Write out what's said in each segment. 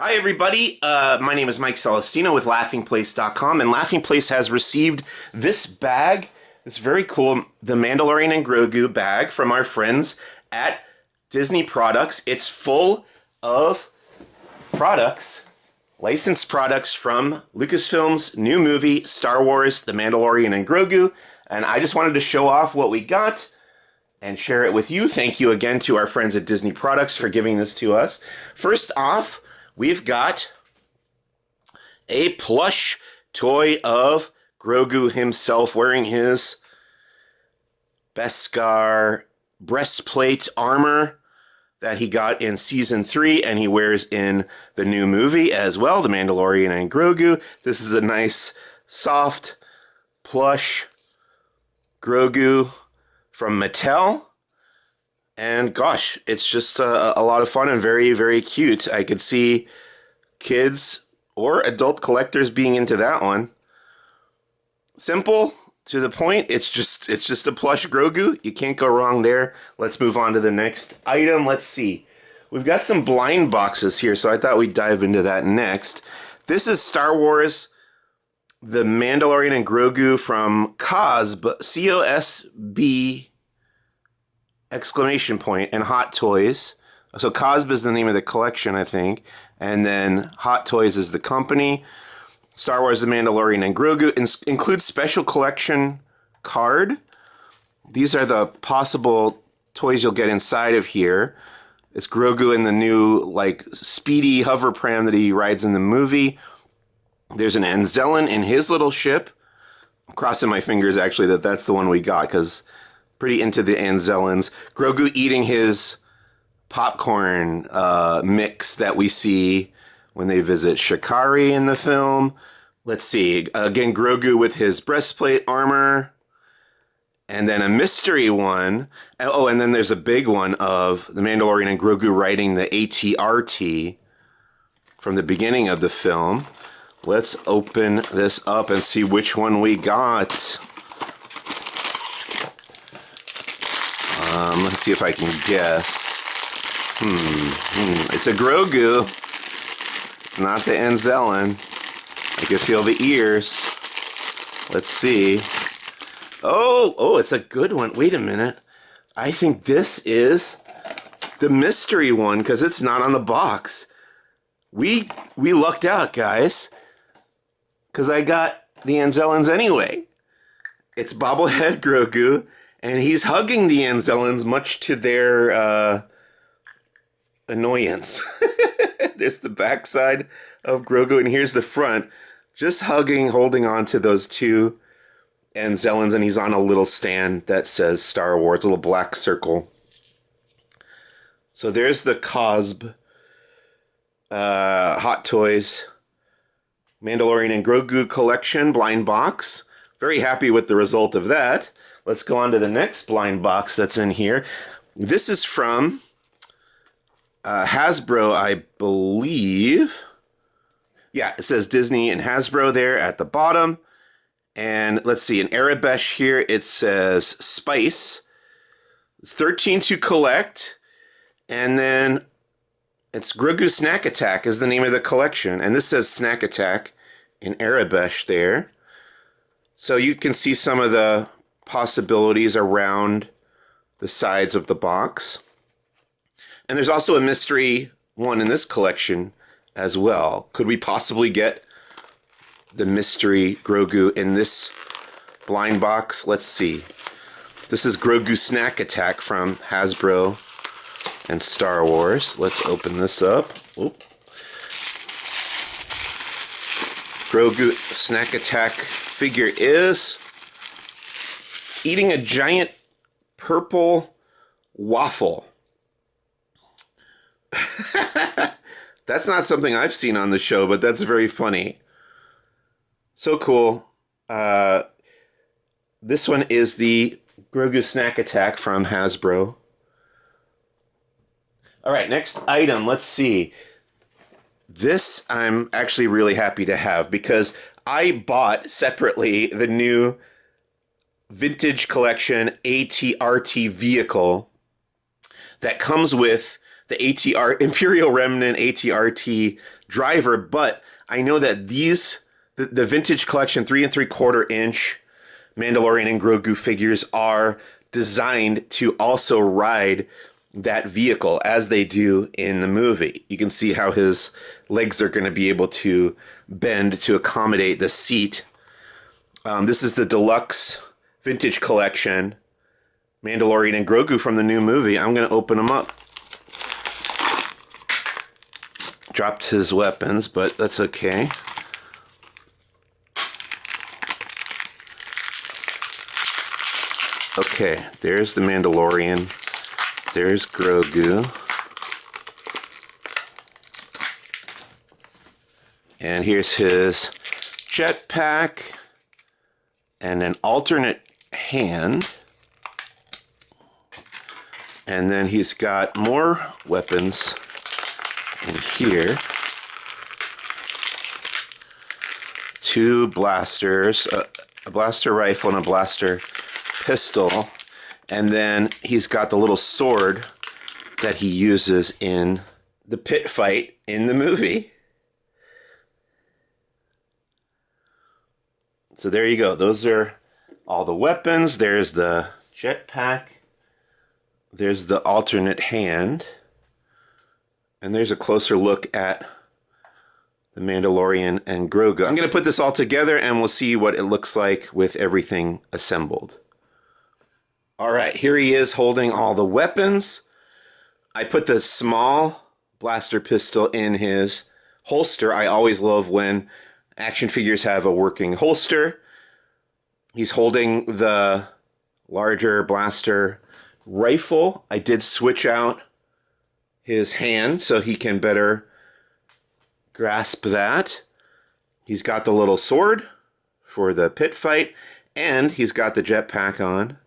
Hi, everybody. My name is Mike Celestino with LaughingPlace.com, and Laughing Place has received this bag. It's very cool. The Mandalorian and Grogu bag from our friends at Disney Products. It's full of products, licensed products from Lucasfilm's new movie, Star Wars, The Mandalorian and Grogu. And I just wanted to show off what we got and share it with you. Thank you again to our friends at Disney Products for giving this to us. First off, we've got a plush toy of Grogu himself wearing his Beskar breastplate armor that he got in Season 3 and he wears in the new movie as well, The Mandalorian and Grogu. This is a nice, soft, plush Grogu from Mattel. And gosh, it's just a lot of fun and very, very cute. I could see kids or adult collectors being into that one. Simple, to the point. It's just a plush Grogu. You can't go wrong there. Let's move on to the next item. Let's see. We've got some blind boxes here, so I thought we'd dive into that next. This is Star Wars, The Mandalorian and Grogu from COSB, C-O-S-B exclamation point, and Hot Toys. So COSB is the name of the collection, I think, and then Hot Toys is the company. Star Wars: The Mandalorian and Grogu includes special collection card. These are the possible toys you'll get inside of here. It's Grogu in the new like speedy hover pram that he rides in the movie. There's an Anzellan in his little ship. I'm crossing my fingers actually that that's the one we got because pretty into the Anzellans. Grogu eating his popcorn mix that we see when they visit Shikari in the film. Let's see. Again, Grogu with his breastplate armor. And then a mystery one. Oh, and then there's a big one of the Mandalorian and Grogu riding the AT-RT from the beginning of the film. Let's open this up and see which one we got. Let's see if I can guess. It's a Grogu. It's not the Anzellan. I can feel the ears. Let's see. Oh, it's a good one. Wait a minute. I think this is the mystery one because it's not on the box. We lucked out, guys, because I got the Anzellans anyway. It's bobblehead Grogu. And he's hugging the Anzellans, much to their annoyance. There's the backside of Grogu, and here's the front. Just hugging, holding on to those two Anzellans, and he's on a little stand that says Star Wars, a little black circle. So there's the COSB Hot Toys Mandalorian and Grogu collection blind box. Very happy with the result of that. Let's go on to the next blind box that's in here. This is from Hasbro, I believe. Yeah, it says Disney and Hasbro there at the bottom. And let's see, in Arabesh here, it says Spice. It's 13 to collect. And then it's Grogu Snack Attack is the name of the collection. And this says Snack Attack in Arabesh there. So you can see some of the possibilities around the sides of the box. And there's also a mystery one in this collection as well. Could we possibly get the mystery Grogu in this blind box? Let's see. This is Grogu Snack Attack from Hasbro and Star Wars. Let's open this up. Oop. Grogu Snack Attack figure is eating a giant purple waffle. That's not something I've seen on the show, but that's very funny. So cool. This one is the Grogu Snack Attack from Hasbro. All right, next item. Let's see. This I'm actually really happy to have because I bought separately the new vintage collection AT-RT vehicle that comes with the ATR Imperial Remnant AT-RT driver, but I know that the vintage collection 3 3/4 inch Mandalorian and Grogu figures are designed to also ride that vehicle as they do in the movie. You can see how his legs are going to be able to bend to accommodate the seat. This is the deluxe vintage collection Mandalorian and Grogu from the new movie. I'm going to open them up. Dropped his weapons, but that's okay. Okay, there's the Mandalorian. There's Grogu. And here's his jetpack and an alternate hand. And then he's got more weapons in here. 2 blasters, a blaster rifle and a blaster pistol. And then he's got the little sword that he uses in the pit fight in the movie. So there you go. Those are all the weapons. There's the jetpack. There's the alternate hand. And there's a closer look at the Mandalorian and Grogu. I'm going to put this all together and we'll see what it looks like with everything assembled. All right, here he is holding all the weapons. I put the small blaster pistol in his holster. I always love when action figures have a working holster. He's holding the larger blaster rifle. I did switch out his hand so he can better grasp that. He's got the little sword for the pit fight, and he's got the jetpack on.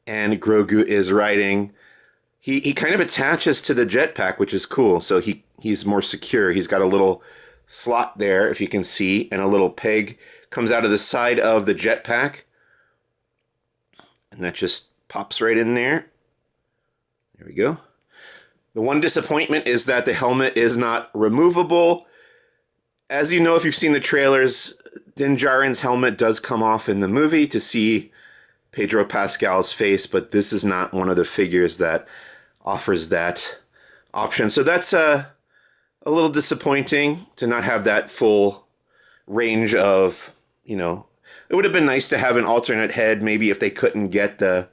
And Grogu is riding. He kind of attaches to the jetpack, which is cool. So he's more secure. He's got a little slot there, if you can see, and a little peg comes out of the side of the jetpack. And that just pops right in there. There we go. The one disappointment is that the helmet is not removable. As you know, if you've seen the trailers, Din Djarin's helmet does come off in the movie to see Pedro Pascal's face, but this is not one of the figures that offers that option. So that's a little disappointing to not have that full range of, you know, it would have been nice to have an alternate head, maybe if they couldn't get the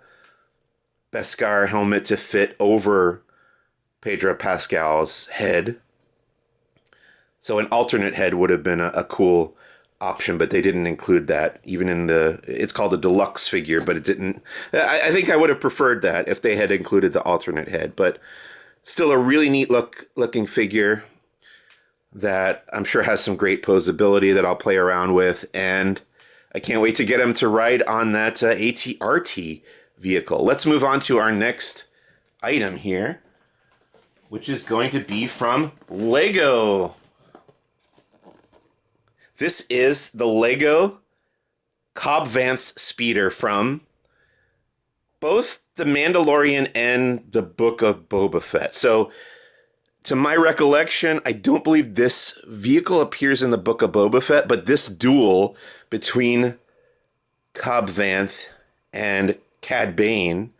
Beskar helmet to fit over Pedro Pascal's head. So an alternate head would have been a cool option, but they didn't include that even in it's called a deluxe figure, but it didn't. I think I would have preferred that if they had included the alternate head, but still a really neat looking figure that I'm sure has some great posability that I'll play around with, and I can't wait to get him to ride on that ATRT vehicle. Let's move on to our next item here, which is going to be from Lego. This is the Lego Cobb Vanth Speeder from both The Mandalorian and the Book of Boba Fett. So, to my recollection, I don't believe this vehicle appears in the Book of Boba Fett, but this duel between Cobb Vanth and Cad Bane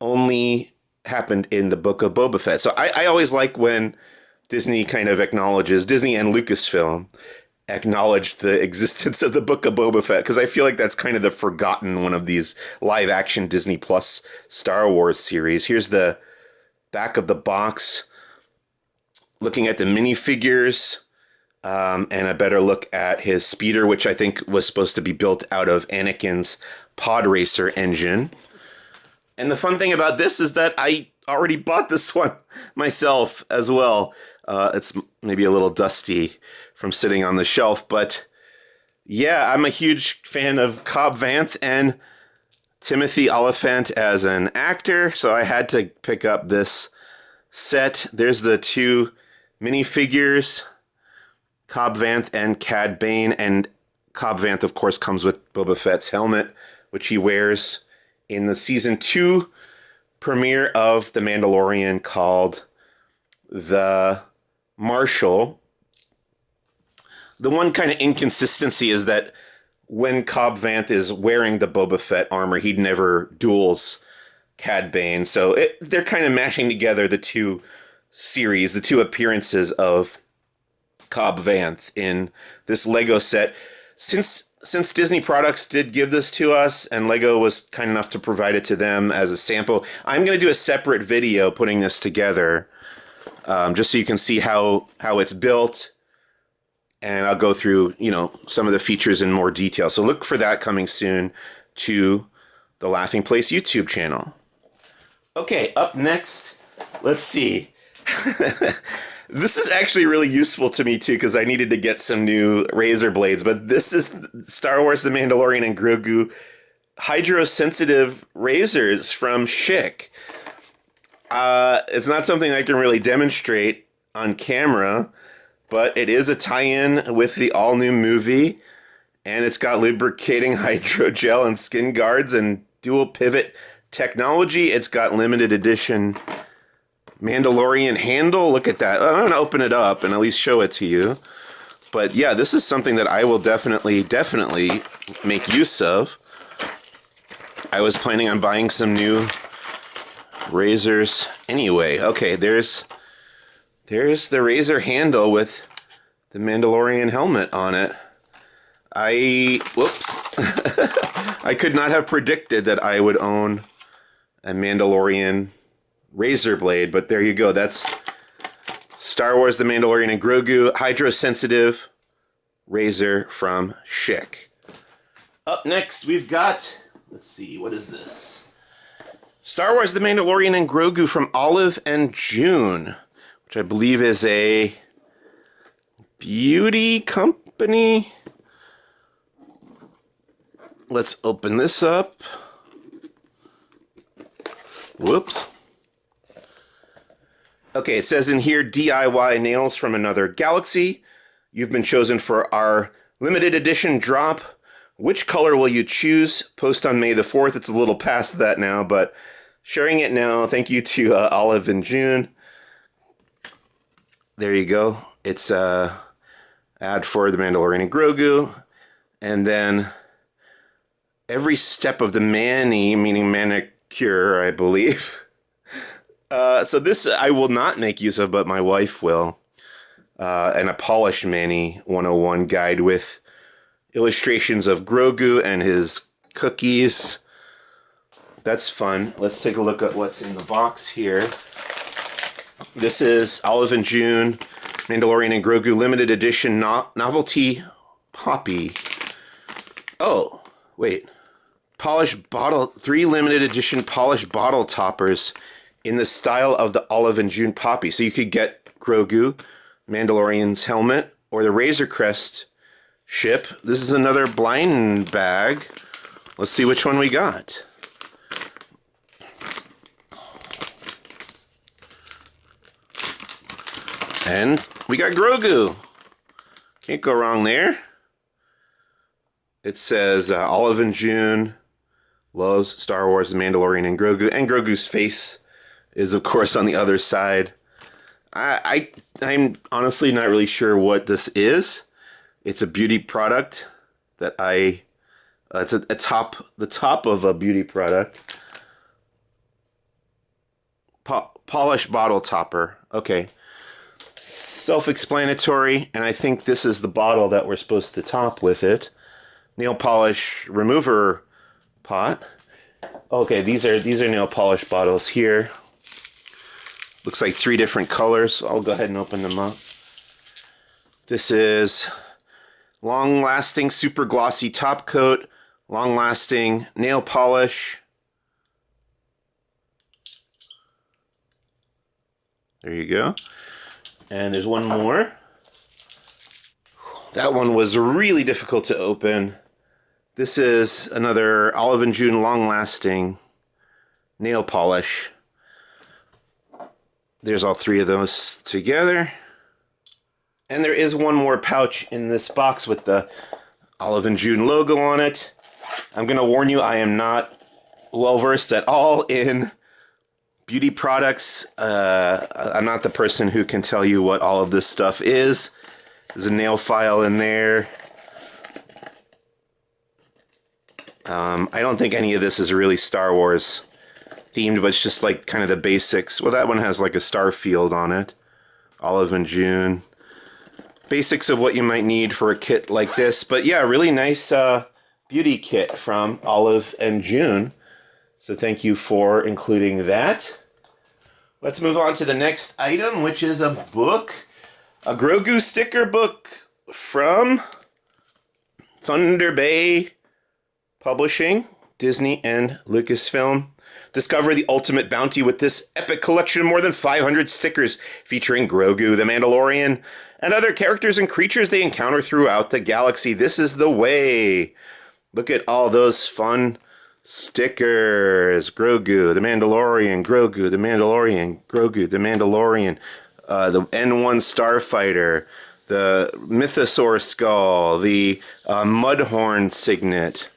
only happened in the Book of Boba Fett. So I always like when Disney kind of acknowledges, Disney and Lucasfilm acknowledged the existence of the Book of Boba Fett, because I feel like that's kind of the forgotten one of these live-action Disney Plus Star Wars series. Here's the back of the box, looking at the minifigures, and a better look at his speeder, which I think was supposed to be built out of Anakin's pod racer engine. And the fun thing about this is that I already bought this one myself as well. It's maybe a little dusty from sitting on the shelf, but yeah, I'm a huge fan of Cobb Vanth and Timothy Oliphant as an actor, so I had to pick up this set. There's the 2 minifigures, Cobb Vanth and Cad Bane, and Cobb Vanth, of course, comes with Boba Fett's helmet, which he wears in the Season 2 premiere of The Mandalorian called The Marshal. The one kind of inconsistency is that when Cobb Vanth is wearing the Boba Fett armor, he never duels Cad Bane. So they're kind of mashing together the two series, the two appearances of Cobb Vanth in this Lego set. Since Disney Products did give this to us and Lego was kind enough to provide it to them as a sample, I'm going to do a separate video putting this together, just so you can see how it's built. And I'll go through, some of the features in more detail. So look for that coming soon to the Laughing Place YouTube channel. Okay, up next, let's see. This is actually really useful to me, too, because I needed to get some new razor blades. But this is Star Wars The Mandalorian and Grogu hydro-sensitive razors from Schick. It's not something I can really demonstrate on camera, but it is a tie-in with the all-new movie. And it's got lubricating hydrogel and skin guards and dual pivot technology. It's got limited edition Mandalorian handle. Look at that. I'm going to open it up and at least show it to you. But yeah, this is something that I will definitely make use of. I was planning on buying some new razors anyway. Okay, there's the razor handle with the Mandalorian helmet on it. Whoops. I could not have predicted that I would own a Mandalorian razor blade, but there you go. That's Star Wars The Mandalorian and Grogu hydro-sensitive razor from Schick. Up next, we've got, let's see, what is this? Star Wars The Mandalorian and Grogu from Olive and June, which I believe is a beauty company. Let's open this up. Whoops. Okay, it says in here, DIY nails from another galaxy. You've been chosen for our limited edition drop. Which color will you choose? Post on May the 4th. It's a little past that now, but sharing it now. Thank you to Olive and June. There you go. It's ad for The Mandalorian and Grogu. And then every step of the mani, meaning manicure, I believe. So this I will not make use of, but my wife will. And a Polish Mani 101 guide with illustrations of Grogu and his cookies. That's fun. Let's take a look at what's in the box here. This is Olive and June, Mandalorian and Grogu limited edition novelty poppy. Oh, wait. Polished bottle, 3 limited edition polished bottle toppers in the style of the Olive and June poppy. So you could get Grogu, Mandalorian's helmet, or the Razor Crest ship. This is another blind bag. Let's see which one we got. And we got Grogu. Can't go wrong there. It says Olive and June loves Star Wars, The Mandalorian, and Grogu. And Grogu's face is, of course, on the other side. I'm honestly not really sure what this is. It's a beauty product that it's the top of a beauty product. Polished bottle topper. Okay. Self-explanatory, and I think this is the bottle that we're supposed to top with it. Nail polish remover pot. Okay, these are nail polish bottles here. Looks like 3 different colors. I'll go ahead and open them up. This is long-lasting, super glossy top coat, long-lasting nail polish. There you go. And there's one more. That one was really difficult to open. This is another Olive and June long-lasting nail polish. There's all 3 of those together. And there is one more pouch in this box with the Olive and June logo on it. I'm going to warn you, I am not well-versed at all in beauty products. I'm not the person who can tell you what all of this stuff is. There's a nail file in there. I don't think any of this is really Star Wars themed, but it's just like kind of the basics. Well, that one has like a star field on it. Olive and June. Basics of what you might need for a kit like this. But yeah, really nice beauty kit from Olive and June. So thank you for including that. Let's move on to the next item, which is a book. A Grogu sticker book from Thunder Bay Publishing, Disney and Lucasfilm. Discover the ultimate bounty with this epic collection of more than 500 stickers featuring Grogu, the Mandalorian, and other characters and creatures they encounter throughout the galaxy. This is the way. Look at all those fun stickers. Grogu, the Mandalorian, Grogu, the Mandalorian, Grogu, the Mandalorian, the N1 Starfighter, the Mythosaur skull, the Mudhorn signet.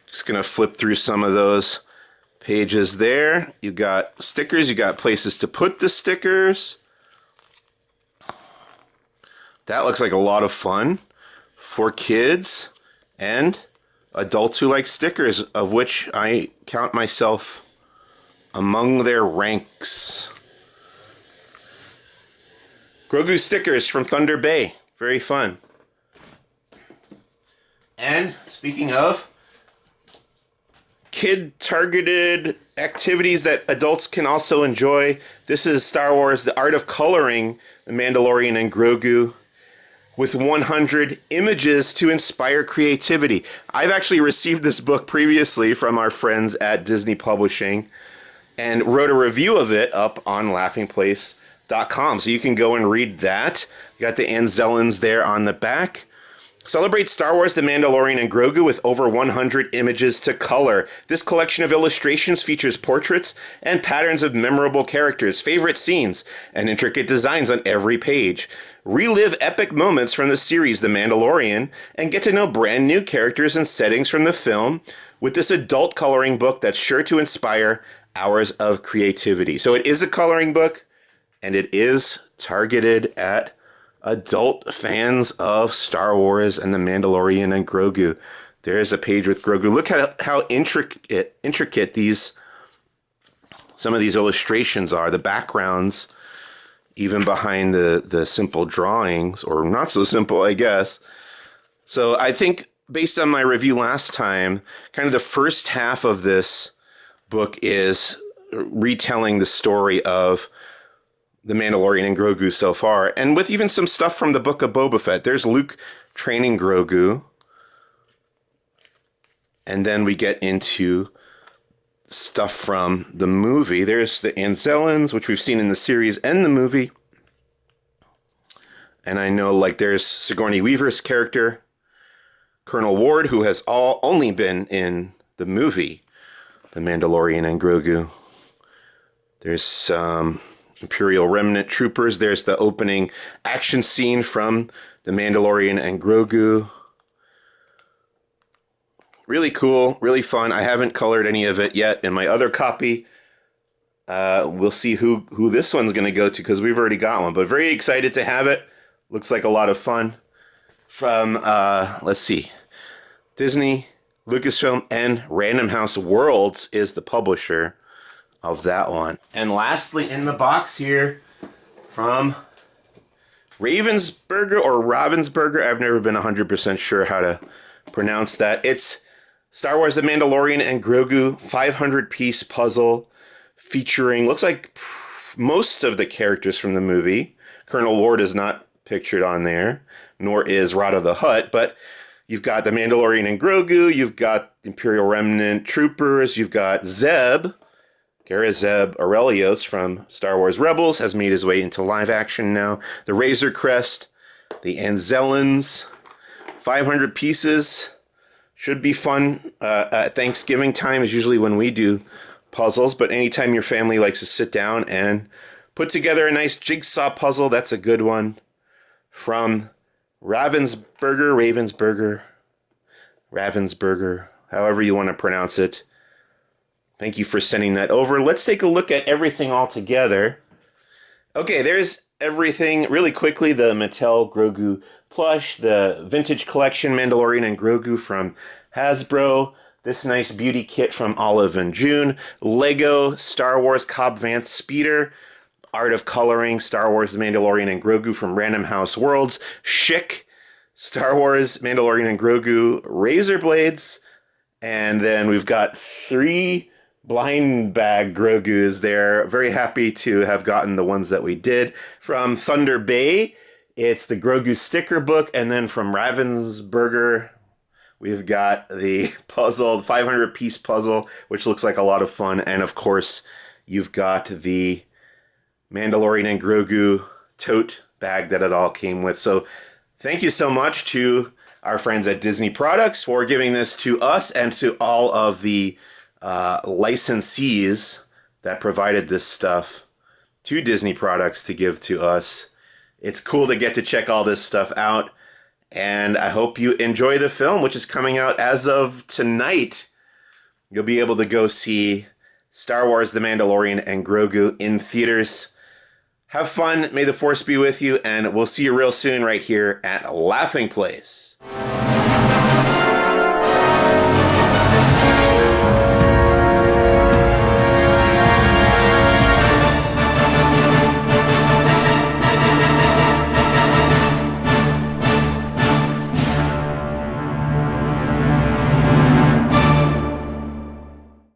Just going to flip through some of those pages there. You got stickers. You got places to put the stickers. That looks like a lot of fun for kids and adults who like stickers, of which I count myself among their ranks. Grogu stickers from Thunder Bay. Very fun. And speaking of kid-targeted activities that adults can also enjoy, this is Star Wars: The Art of Coloring, The Mandalorian and Grogu, with 100 images to inspire creativity. I've actually received this book previously from our friends at Disney Publishing and wrote a review of it up on laughingplace.com, so you can go and read that. You got the Anzellans there on the back. Celebrate Star Wars: The Mandalorian and Grogu with over 100 images to color. This collection of illustrations features portraits and patterns of memorable characters, favorite scenes, and intricate designs on every page. Relive epic moments from the series The Mandalorian and get to know brand new characters and settings from the film with this adult coloring book that's sure to inspire hours of creativity. So it is a coloring book, and it is targeted at adult fans of Star Wars and The Mandalorian and Grogu. There's a page with Grogu. Look at how intricate some of these illustrations are. The backgrounds, even behind the simple drawings, or not so simple, I guess. So I think, based on my review last time, kind of the first half of this book is retelling the story of The Mandalorian and Grogu so far, and with even some stuff from the Book of Boba Fett. There's Luke training Grogu, and then we get into stuff from the movie. There's the Anzellans, which we've seen in the series and the movie, and I know, like, there's Sigourney Weaver's character, Colonel Ward, who has only been in the movie The Mandalorian and Grogu. There's some Imperial Remnant troopers. There's the opening action scene from The Mandalorian and Grogu. Really cool, really fun. I haven't colored any of it yet in my other copy. We'll see who this one's going to go to, because we've already got one. But very excited to have it. Looks like a lot of fun. From, let's see, Disney, Lucasfilm, and Random House Worlds is the publisher of that one. And lastly, in the box here, from Ravensburger or Ravensburger, I've never been 100% sure how to pronounce that. It's Star Wars: The Mandalorian and Grogu 500-piece puzzle featuring, looks like, most of the characters from the movie. Colonel Ward is not pictured on there, nor is Rada the Hutt, but you've got The Mandalorian and Grogu, you've got Imperial Remnant troopers, you've got Zeb. Gara Zeb Aurelios from Star Wars Rebels has made his way into live action now. The Razor Crest, the Anzellans, 500 pieces. Should be fun. At Thanksgiving time is usually when we do puzzles, but anytime your family likes to sit down and put together a nice jigsaw puzzle, that's a good one. From Ravensburger, however you want to pronounce it. Thank you for sending that over. Let's take a look at everything all together. Okay, there's everything really quickly. The Mattel Grogu plush, the vintage collection Mandalorian and Grogu from Hasbro, this nice beauty kit from Olive and June, Lego Star Wars Cobb Vanth Speeder, Art of Coloring Star Wars The Mandalorian and Grogu from Random House Worlds, Chic Star Wars Mandalorian and Grogu Razor Blades, and then we've got 3 blind bag Grogus there. Very happy to have gotten the ones that we did. From Thunder Bay, it's the Grogu sticker book, and then from Ravensburger, we've got the puzzle, the 500-piece puzzle, which looks like a lot of fun, and of course, you've got the Mandalorian and Grogu tote bag that it all came with. So thank you so much to our friends at Disney Products for giving this to us and to all of the licensees that provided this stuff to Disney Products to give to us. It's cool to get to check all this stuff out, and I hope you enjoy the film, which is coming out as of tonight. You'll be able to go see Star Wars The Mandalorian and Grogu in theaters. Have fun, may the Force be with you, and we'll see you real soon right here at Laughing Place.